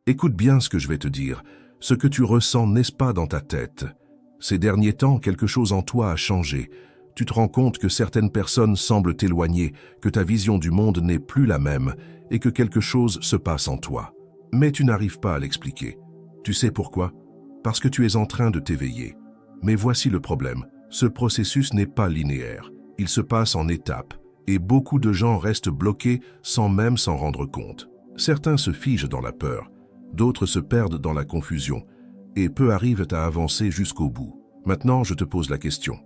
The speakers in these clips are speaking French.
Écoute bien ce que je vais te dire. Ce que tu ressens n'est pas dans ta tête. Ces derniers temps, quelque chose en toi a changé. Tu te rends compte que certaines personnes semblent t'éloigner, que ta vision du monde n'est plus la même et que quelque chose se passe en toi. Mais tu n'arrives pas à l'expliquer. Tu sais pourquoi? Parce que tu es en train de t'éveiller. Mais voici le problème. Ce processus n'est pas linéaire. Il se passe en étapes et beaucoup de gens restent bloqués sans même s'en rendre compte. Certains se figent dans la peur, d'autres se perdent dans la confusion et peu arrivent à avancer jusqu'au bout. Maintenant, je te pose la question.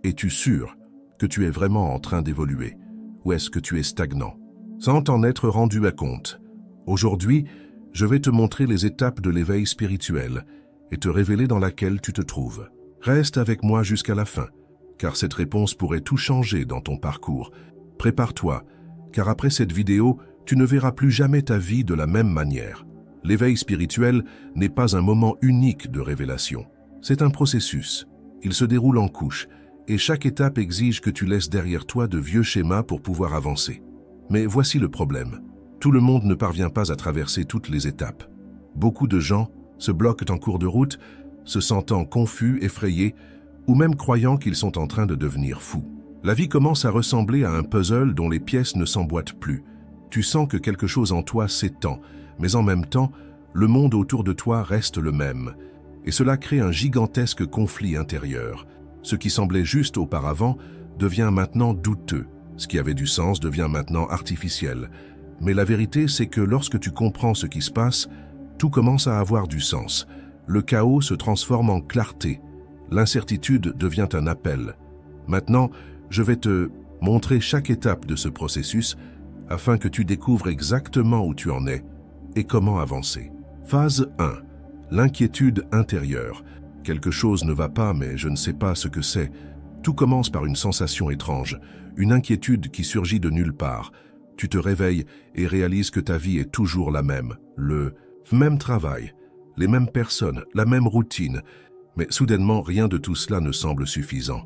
Es-tu sûr que tu es vraiment en train d'évoluer ou est-ce que tu es stagnant? Sans t'en être rendu à compte. Aujourd'hui, je vais te montrer les étapes de l'éveil spirituel et te révéler dans laquelle tu te trouves. Reste avec moi jusqu'à la fin, car cette réponse pourrait tout changer dans ton parcours. Prépare-toi, car après cette vidéo, tu ne verras plus jamais ta vie de la même manière. L'éveil spirituel n'est pas un moment unique de révélation. C'est un processus. Il se déroule en couches, et chaque étape exige que tu laisses derrière toi de vieux schémas pour pouvoir avancer. Mais voici le problème. Tout le monde ne parvient pas à traverser toutes les étapes. Beaucoup de gens se bloquent en cours de route, se sentant confus, effrayés, ou même croyant qu'ils sont en train de devenir fous. La vie commence à ressembler à un puzzle dont les pièces ne s'emboîtent plus. Tu sens que quelque chose en toi s'étend, mais en même temps, le monde autour de toi reste le même. Et cela crée un gigantesque conflit intérieur. Ce qui semblait juste auparavant devient maintenant douteux. Ce qui avait du sens devient maintenant artificiel. Mais la vérité, c'est que lorsque tu comprends ce qui se passe, tout commence à avoir du sens. Le chaos se transforme en clarté. L'incertitude devient un appel. Maintenant, je vais te montrer chaque étape de ce processus afin que tu découvres exactement où tu en es et comment avancer. Phase 1. L'inquiétude intérieure. Quelque chose ne va pas, mais je ne sais pas ce que c'est. Tout commence par une sensation étrange, une inquiétude qui surgit de nulle part. Tu te réveilles et réalises que ta vie est toujours la même. Le même travail, les mêmes personnes, la même routine. Mais soudainement, rien de tout cela ne semble suffisant.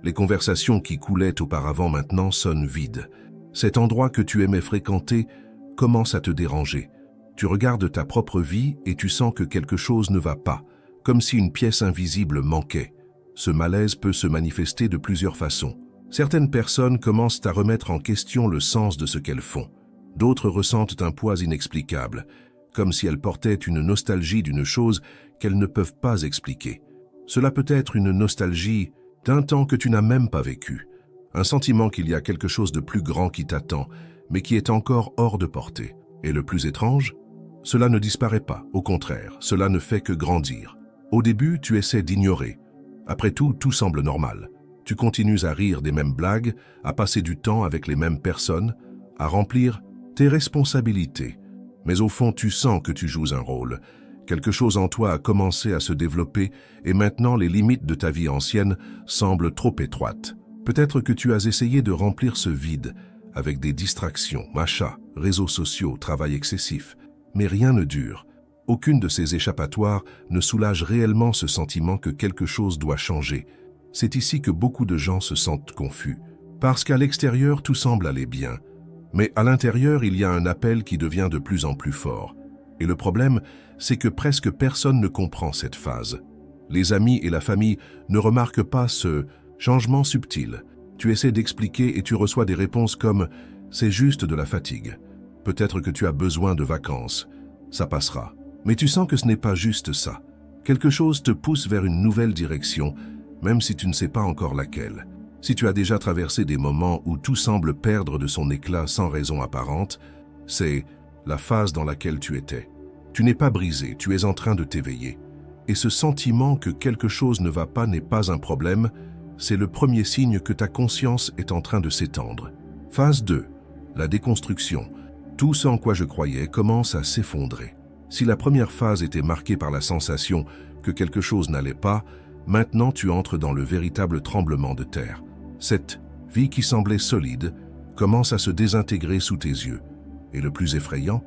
Les conversations qui coulaient auparavant maintenant sonnent vides. Cet endroit que tu aimais fréquenter commence à te déranger. Tu regardes ta propre vie et tu sens que quelque chose ne va pas, comme si une pièce invisible manquait. Ce malaise peut se manifester de plusieurs façons. Certaines personnes commencent à remettre en question le sens de ce qu'elles font. D'autres ressentent un poids inexplicable, comme si elles portaient une nostalgie d'une chose qu'elles ne peuvent pas expliquer. Cela peut être une nostalgie d'un temps que tu n'as même pas vécu. Un sentiment qu'il y a quelque chose de plus grand qui t'attend, mais qui est encore hors de portée. Et le plus étrange, cela ne disparaît pas, au contraire, cela ne fait que grandir. Au début, tu essaies d'ignorer. Après tout, tout semble normal. Tu continues à rire des mêmes blagues, à passer du temps avec les mêmes personnes, à remplir tes responsabilités. Mais au fond, tu sens que tu joues un rôle. Quelque chose en toi a commencé à se développer et maintenant les limites de ta vie ancienne semblent trop étroites. Peut-être que tu as essayé de remplir ce vide avec des distractions, achats, réseaux sociaux, travail excessif. Mais rien ne dure. Aucune de ces échappatoires ne soulage réellement ce sentiment que quelque chose doit changer. C'est ici que beaucoup de gens se sentent confus. Parce qu'à l'extérieur, tout semble aller bien. Mais à l'intérieur, il y a un appel qui devient de plus en plus fort. Et le problème, c'est que presque personne ne comprend cette phase. Les amis et la famille ne remarquent pas ce changement subtil. Tu essaies d'expliquer et tu reçois des réponses comme « c'est juste de la fatigue ». Peut-être que tu as besoin de vacances. Ça passera. Mais tu sens que ce n'est pas juste ça. Quelque chose te pousse vers une nouvelle direction, même si tu ne sais pas encore laquelle. Si tu as déjà traversé des moments où tout semble perdre de son éclat sans raison apparente, c'est la phase dans laquelle tu étais. Tu n'es pas brisé, tu es en train de t'éveiller. Et ce sentiment que quelque chose ne va pas n'est pas un problème, c'est le premier signe que ta conscience est en train de s'étendre. Phase 2. La déconstruction. Tout ce en quoi je croyais commence à s'effondrer. Si la première phase était marquée par la sensation que quelque chose n'allait pas, maintenant tu entres dans le véritable tremblement de terre. Cette vie qui semblait solide commence à se désintégrer sous tes yeux. Et le plus effrayant,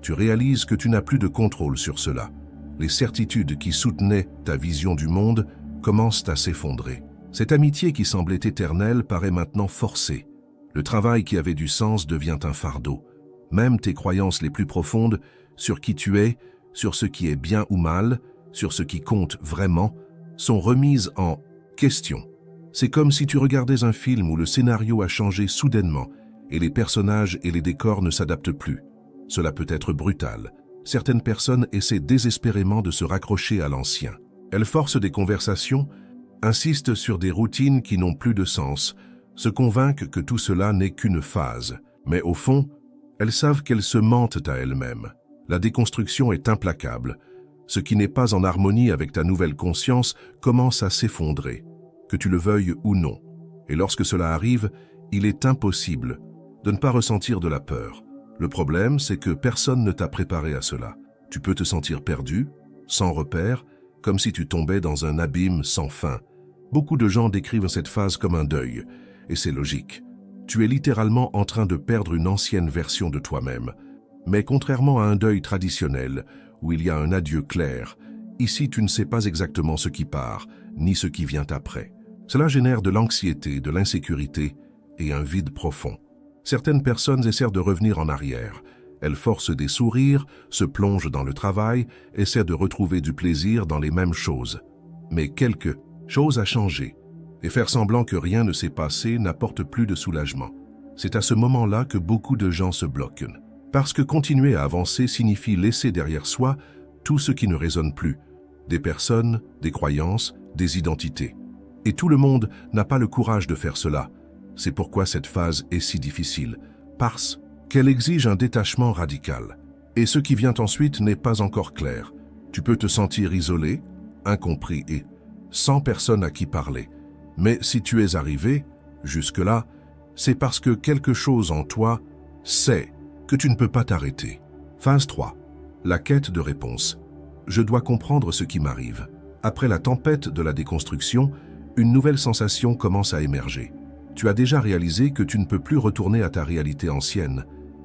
tu réalises que tu n'as plus de contrôle sur cela. Les certitudes qui soutenaient ta vision du monde commencent à s'effondrer. Cette amitié qui semblait éternelle paraît maintenant forcée. Le travail qui avait du sens devient un fardeau. Même tes croyances les plus profondes sur qui tu es, sur ce qui est bien ou mal, sur ce qui compte vraiment, sont remises en question. C'est comme si tu regardais un film où le scénario a changé soudainement et les personnages et les décors ne s'adaptent plus. Cela peut être brutal. Certaines personnes essaient désespérément de se raccrocher à l'ancien. Elles forcent des conversations, insistent sur des routines qui n'ont plus de sens, se convainquent que tout cela n'est qu'une phase. Mais au fond, elles savent qu'elles se mentent à elles-mêmes. La déconstruction est implacable. Ce qui n'est pas en harmonie avec ta nouvelle conscience commence à s'effondrer, que tu le veuilles ou non. Et lorsque cela arrive, il est impossible de ne pas ressentir de la peur. Le problème, c'est que personne ne t'a préparé à cela. Tu peux te sentir perdu, sans repère, comme si tu tombais dans un abîme sans fin. Beaucoup de gens décrivent cette phase comme un deuil, et c'est logique. Tu es littéralement en train de perdre une ancienne version de toi-même. Mais contrairement à un deuil traditionnel, où il y a un adieu clair, ici tu ne sais pas exactement ce qui part, ni ce qui vient après. Cela génère de l'anxiété, de l'insécurité et un vide profond. Certaines personnes essaient de revenir en arrière. Elles forcent des sourires, se plongent dans le travail, essaient de retrouver du plaisir dans les mêmes choses. Mais quelque chose a changé, et faire semblant que rien ne s'est passé n'apporte plus de soulagement. C'est à ce moment-là que beaucoup de gens se bloquent. Parce que continuer à avancer signifie laisser derrière soi tout ce qui ne résonne plus. Des personnes, des croyances, des identités. Et tout le monde n'a pas le courage de faire cela. C'est pourquoi cette phase est si difficile, parce qu'elle exige un détachement radical. Et ce qui vient ensuite n'est pas encore clair. Tu peux te sentir isolé, incompris et sans personne à qui parler. Mais si tu es arrivé jusque-là, c'est parce que quelque chose en toi sait que tu ne peux pas t'arrêter. Phase 3. La quête de réponse. Je dois comprendre ce qui m'arrive. Après la tempête de la déconstruction, une nouvelle sensation commence à émerger. Tu as déjà réalisé que tu ne peux plus retourner à ta réalité ancienne,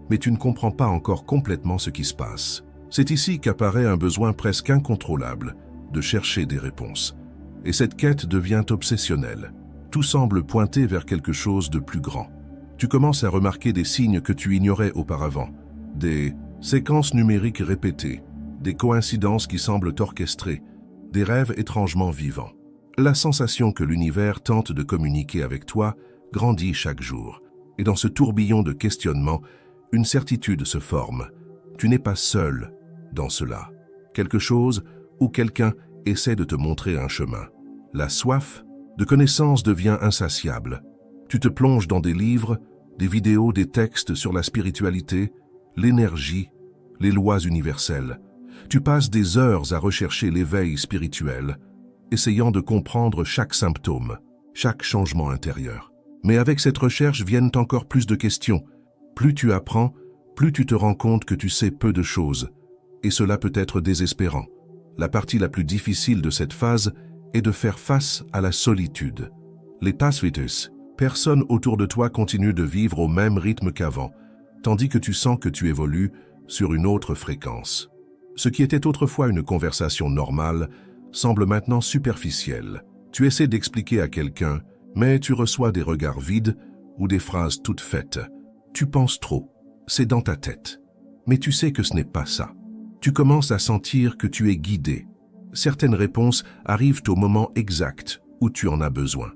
mais tu ne comprends pas encore complètement ce qui se passe. C'est ici qu'apparaît un besoin presque incontrôlable de chercher des réponses. Et cette quête devient obsessionnelle. Tout semble pointer vers quelque chose de plus grand. Tu commences à remarquer des signes que tu ignorais auparavant, des séquences numériques répétées, des coïncidences qui semblent orchestrées, des rêves étrangement vivants. La sensation que l'univers tente de communiquer avec toi grandit chaque jour. Et dans ce tourbillon de questionnements, une certitude se forme. Tu n'es pas seul dans cela. Quelque chose ou quelqu'un essaie de te montrer un chemin. La soif de connaissance devient insatiable. Tu te plonges dans des livres, des vidéos, des textes sur la spiritualité, l'énergie, les lois universelles. Tu passes des heures à rechercher l'éveil spirituel, essayant de comprendre chaque symptôme, chaque changement intérieur. Mais avec cette recherche viennent encore plus de questions. Plus tu apprends, plus tu te rends compte que tu sais peu de choses. Et cela peut être désespérant. La partie la plus difficile de cette phase est de faire face à la solitude. Les tasvitus, personne autour de toi continue de vivre au même rythme qu'avant, tandis que tu sens que tu évolues sur une autre fréquence. Ce qui était autrefois une conversation normale semble maintenant superficiel. Tu essaies d'expliquer à quelqu'un, mais tu reçois des regards vides ou des phrases toutes faites. Tu penses trop, c'est dans ta tête. Mais tu sais que ce n'est pas ça. Tu commences à sentir que tu es guidé. Certaines réponses arrivent au moment exact où tu en as besoin.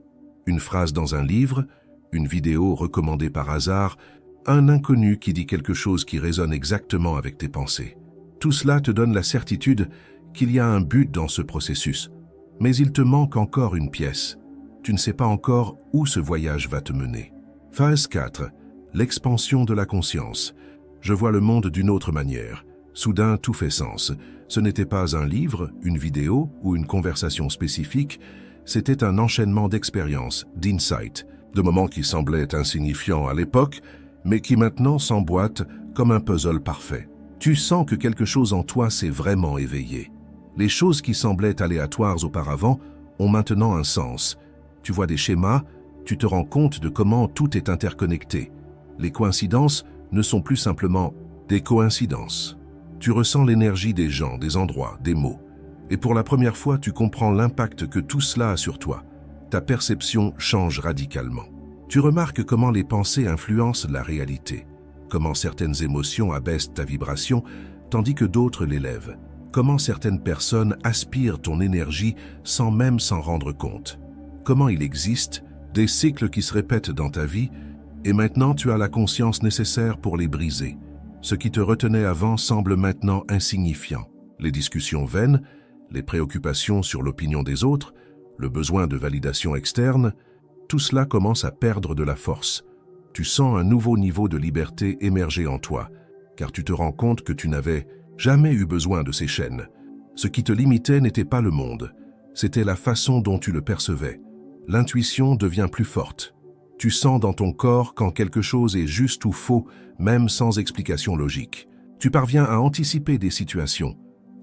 Une phrase dans un livre, une vidéo recommandée par hasard, un inconnu qui dit quelque chose qui résonne exactement avec tes pensées. Tout cela te donne la certitude qu'il y a un but dans ce processus. Mais il te manque encore une pièce. Tu ne sais pas encore où ce voyage va te mener. Phase 4. L'expansion de la conscience. Je vois le monde d'une autre manière. Soudain, tout fait sens. Ce n'était pas un livre, une vidéo ou une conversation spécifique, c'était un enchaînement d'expériences, d'insights, de moments qui semblaient insignifiants à l'époque, mais qui maintenant s'emboîtent comme un puzzle parfait. Tu sens que quelque chose en toi s'est vraiment éveillé. Les choses qui semblaient aléatoires auparavant ont maintenant un sens. Tu vois des schémas, tu te rends compte de comment tout est interconnecté. Les coïncidences ne sont plus simplement des coïncidences. Tu ressens l'énergie des gens, des endroits, des mots. Et pour la première fois, tu comprends l'impact que tout cela a sur toi. Ta perception change radicalement. Tu remarques comment les pensées influencent la réalité, comment certaines émotions abaissent ta vibration, tandis que d'autres l'élèvent, comment certaines personnes aspirent ton énergie sans même s'en rendre compte. Comment il existe des cycles qui se répètent dans ta vie et maintenant tu as la conscience nécessaire pour les briser. Ce qui te retenait avant semble maintenant insignifiant. Les discussions vaines, les préoccupations sur l'opinion des autres, le besoin de validation externe, tout cela commence à perdre de la force. Tu sens un nouveau niveau de liberté émerger en toi, car tu te rends compte que tu n'avais jamais eu besoin de ces chaînes. Ce qui te limitait n'était pas le monde, c'était la façon dont tu le percevais. L'intuition devient plus forte. Tu sens dans ton corps quand quelque chose est juste ou faux, même sans explication logique. Tu parviens à anticiper des situations,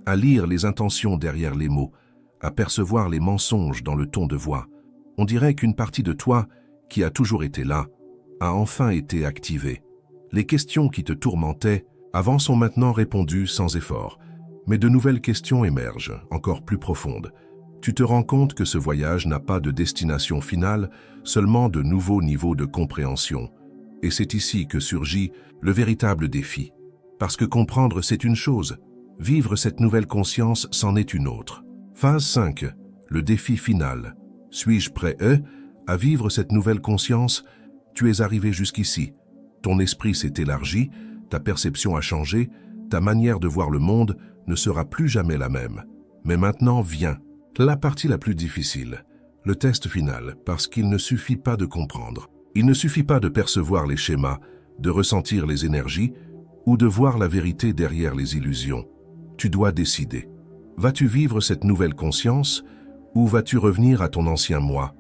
à lire les intentions derrière les mots, à percevoir les mensonges dans le ton de voix. On dirait qu'une partie de toi, qui a toujours été là, a enfin été activée. Les questions qui te tourmentaient avant sont maintenant répondues sans effort, mais de nouvelles questions émergent, encore plus profondes. Tu te rends compte que ce voyage n'a pas de destination finale, seulement de nouveaux niveaux de compréhension. Et c'est ici que surgit le véritable défi. Parce que comprendre, c'est une chose. Vivre cette nouvelle conscience, c'en est une autre. Phase 5. Le défi final. Suis-je prêt, à vivre cette nouvelle conscience? Tu es arrivé jusqu'ici. Ton esprit s'est élargi, ta perception a changé, ta manière de voir le monde ne sera plus jamais la même. Mais maintenant vient la partie la plus difficile, le test final, parce qu'il ne suffit pas de comprendre. Il ne suffit pas de percevoir les schémas, de ressentir les énergies ou de voir la vérité derrière les illusions. Tu dois décider. Vas-tu vivre cette nouvelle conscience ou vas-tu revenir à ton ancien moi?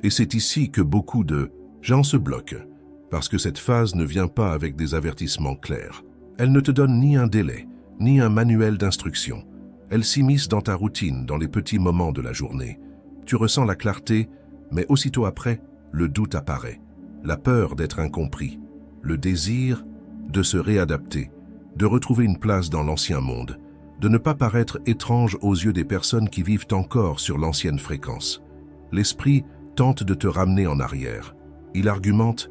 Et c'est ici que beaucoup de gens se bloquent, parce que cette phase ne vient pas avec des avertissements clairs. Elle ne te donne ni un délai, ni un manuel d'instruction. Elle s'immisce dans ta routine, dans les petits moments de la journée. Tu ressens la clarté, mais aussitôt après, le doute apparaît. La peur d'être incompris, le désir de se réadapter, de retrouver une place dans l'ancien monde, de ne pas paraître étrange aux yeux des personnes qui vivent encore sur l'ancienne fréquence. L'esprit tente de te ramener en arrière. Il argumente,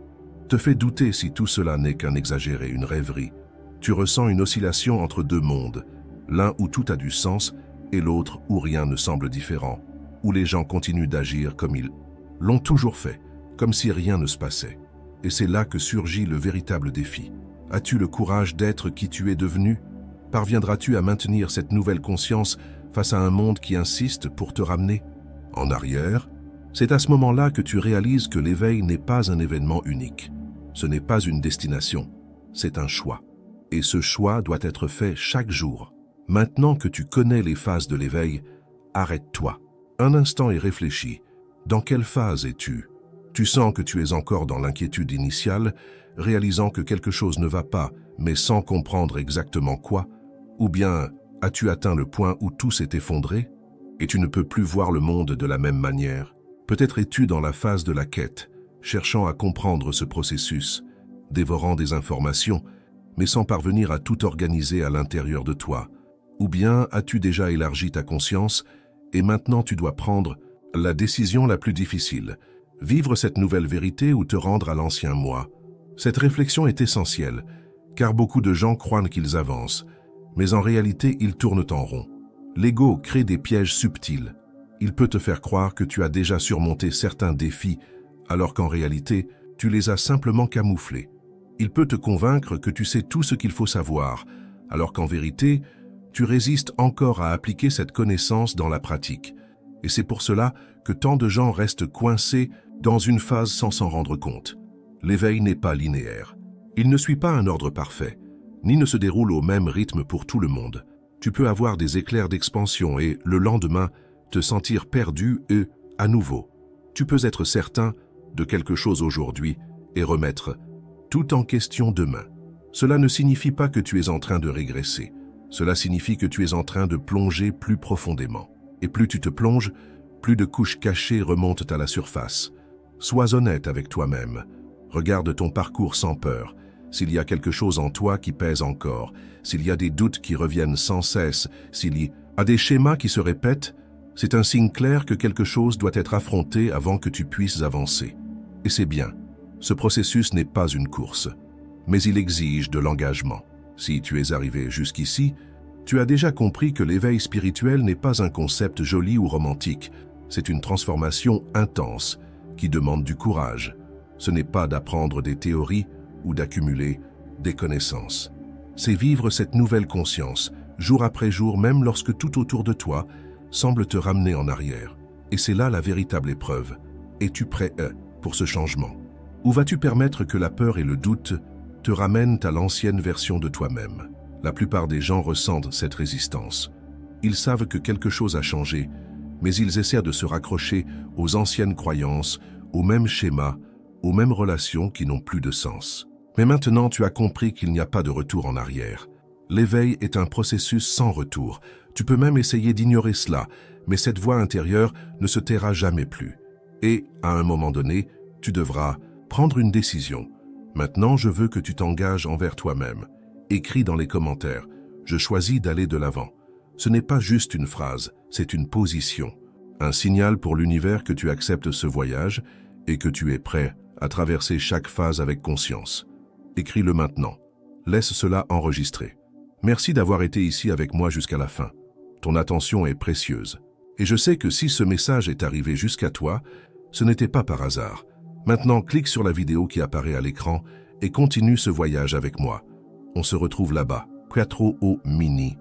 te fait douter si tout cela n'est qu'un exagéré, une rêverie. Tu ressens une oscillation entre deux mondes, l'un où tout a du sens et l'autre où rien ne semble différent, où les gens continuent d'agir comme ils l'ont toujours fait, comme si rien ne se passait. Et c'est là que surgit le véritable défi. As-tu le courage d'être qui tu es devenu? Parviendras-tu à maintenir cette nouvelle conscience face à un monde qui insiste pour te ramener en arrière? C'est à ce moment-là que tu réalises que l'éveil n'est pas un événement unique. Ce n'est pas une destination, c'est un choix. Et ce choix doit être fait chaque jour. Maintenant que tu connais les phases de l'éveil, arrête-toi. Un instant et réfléchis. Dans quelle phase es-tu? Tu sens que tu es encore dans l'inquiétude initiale, réalisant que quelque chose ne va pas, mais sans comprendre exactement quoi? Ou bien as-tu atteint le point où tout s'est effondré et tu ne peux plus voir le monde de la même manière? Peut-être es-tu dans la phase de la quête, cherchant à comprendre ce processus, dévorant des informations, mais sans parvenir à tout organiser à l'intérieur de toi. Ou bien as-tu déjà élargi ta conscience et maintenant tu dois prendre la décision la plus difficile, vivre cette nouvelle vérité ou te rendre à l'ancien moi. Cette réflexion est essentielle, car beaucoup de gens croient qu'ils avancent, mais en réalité ils tournent en rond. L'ego crée des pièges subtils. Il peut te faire croire que tu as déjà surmonté certains défis, alors qu'en réalité, tu les as simplement camouflés. Il peut te convaincre que tu sais tout ce qu'il faut savoir, alors qu'en vérité, tu résistes encore à appliquer cette connaissance dans la pratique. Et c'est pour cela que tant de gens restent coincés dans une phase sans s'en rendre compte. L'éveil n'est pas linéaire. Il ne suit pas un ordre parfait, ni ne se déroule au même rythme pour tout le monde. Tu peux avoir des éclairs d'expansion et, le lendemain, te sentir perdu et à nouveau. Tu peux être certain de quelque chose aujourd'hui et remettre tout en question demain. Cela ne signifie pas que tu es en train de régresser. Cela signifie que tu es en train de plonger plus profondément. Et plus tu te plonges, plus de couches cachées remontent à la surface. Sois honnête avec toi-même. Regarde ton parcours sans peur. S'il y a quelque chose en toi qui pèse encore, s'il y a des doutes qui reviennent sans cesse, s'il y a des schémas qui se répètent, c'est un signe clair que quelque chose doit être affronté avant que tu puisses avancer. Et c'est bien. Ce processus n'est pas une course, mais il exige de l'engagement. Si tu es arrivé jusqu'ici, Tu as déjà compris que l'éveil spirituel n'est pas un concept joli ou romantique, c'est une transformation intense qui demande du courage. Ce n'est pas d'apprendre des théories ou d'accumuler des connaissances. C'est vivre cette nouvelle conscience, jour après jour, même lorsque tout autour de toi semble te ramener en arrière. Et c'est là la véritable épreuve. Es-tu prêt pour ce changement? Ou vas-tu permettre que la peur et le doute te ramènent à l'ancienne version de toi-même? La plupart des gens ressentent cette résistance. Ils savent que quelque chose a changé, mais ils essaient de se raccrocher aux anciennes croyances, aux mêmes schémas, aux mêmes relations qui n'ont plus de sens. Mais maintenant, tu as compris qu'il n'y a pas de retour en arrière. L'éveil est un processus sans retour. Tu peux même essayer d'ignorer cela, mais cette voix intérieure ne se taira jamais plus. Et, à un moment donné, tu devras prendre une décision. Maintenant, je veux que tu t'engages envers toi-même. Écris dans les commentaires « Je choisis d'aller de l'avant ». Ce n'est pas juste une phrase, c'est une position. Un signal pour l'univers que tu acceptes ce voyage et que tu es prêt à traverser chaque phase avec conscience. Écris-le maintenant. Laisse cela enregistrer. Merci d'avoir été ici avec moi jusqu'à la fin. Ton attention est précieuse. Et je sais que si ce message est arrivé jusqu'à toi, ce n'était pas par hasard. Maintenant, clique sur la vidéo qui apparaît à l'écran et continue ce voyage avec moi. On se retrouve là-bas, 4 au mini.